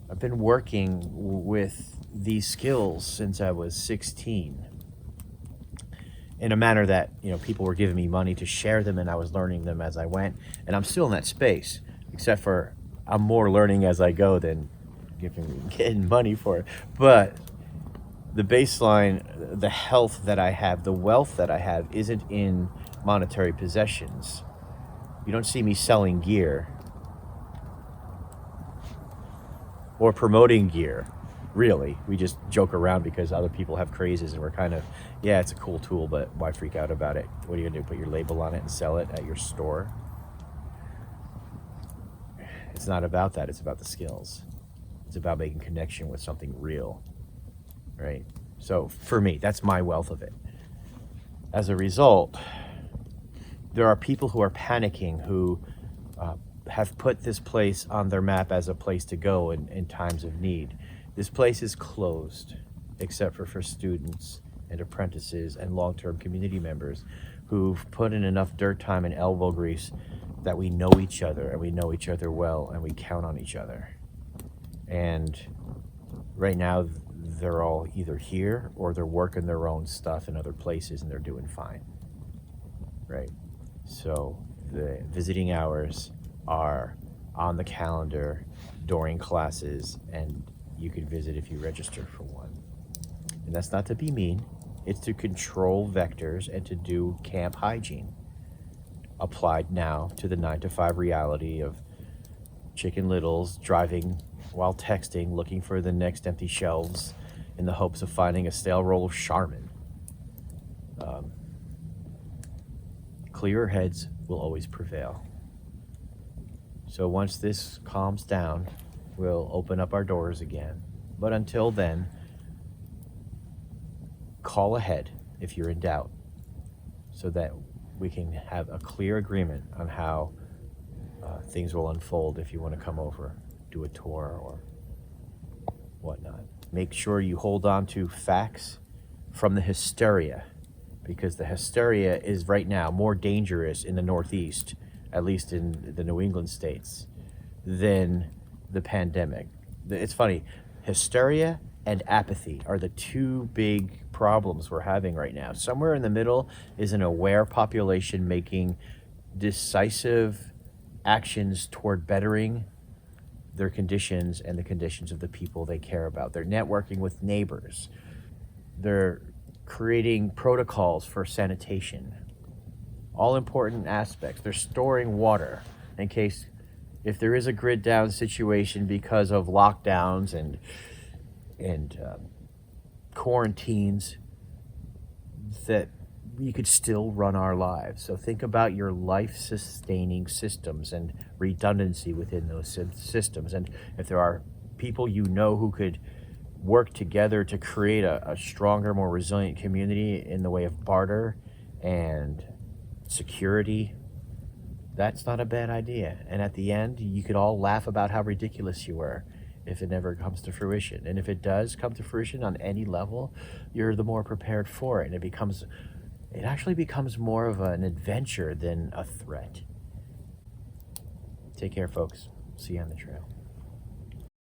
I've been working with these skills since I was 16 in a manner that, people were giving me money to share them and I was learning them as I went. And I'm still in that space, except for I'm more learning as I go than getting money for it. But the baseline, the health that I have, the wealth that I have isn't in monetary possessions. You don't see me selling gear or promoting gear, really. We just joke around because other people have crazes and we're kind of, yeah, it's a cool tool, but why freak out about it? What are you gonna do, put your label on it and sell it at your store? It's not about that, it's about the skills. It's about making connection with something real, right? So for me, that's my wealth of it. As a result, there are people who are panicking who have put this place on their map as a place to go in times of need. This place is closed, except for students and apprentices and long-term community members who've put in enough dirt time and elbow grease that we know each other and we know each other well and we count on each other. And right now, they're all either here or they're working their own stuff in other places and they're doing fine, right? So the visiting hours are on the calendar during classes, and you can visit if you register for one. And that's not to be mean, it's to control vectors and to do camp hygiene, applied now to the 9-to-5 reality of Chicken Littles driving while texting, looking for the next empty shelves in the hopes of finding a stale roll of Charmin. Clearer heads will always prevail. So once this calms down, we'll open up our doors again. But until then, call ahead if you're in doubt so that we can have a clear agreement on how things will unfold if you want to come over, do a tour or whatnot. Make sure you hold on to facts from the hysteria, because the hysteria is right now more dangerous in the Northeast, at least in the New England states, than the pandemic. It's funny, hysteria and apathy are the two big problems we're having right now. Somewhere in the middle is an aware population making decisive actions toward bettering their conditions and the conditions of the people they care about. They're networking with neighbors. They're creating protocols for sanitation. All important aspects. They're storing water in case, if there is a grid down situation because of lockdowns and quarantines, that we could still run our lives. So think about your life-sustaining systems and redundancy within those systems. And if there are people you know who could work together to create a stronger, more resilient community in the way of barter and security, that's not a bad idea. And at the end, you could all laugh about how ridiculous you were if it never comes to fruition. And if it does come to fruition on any level, you're the more prepared for it. And it actually becomes more of an adventure than a threat. Take care, folks. See you on the trail.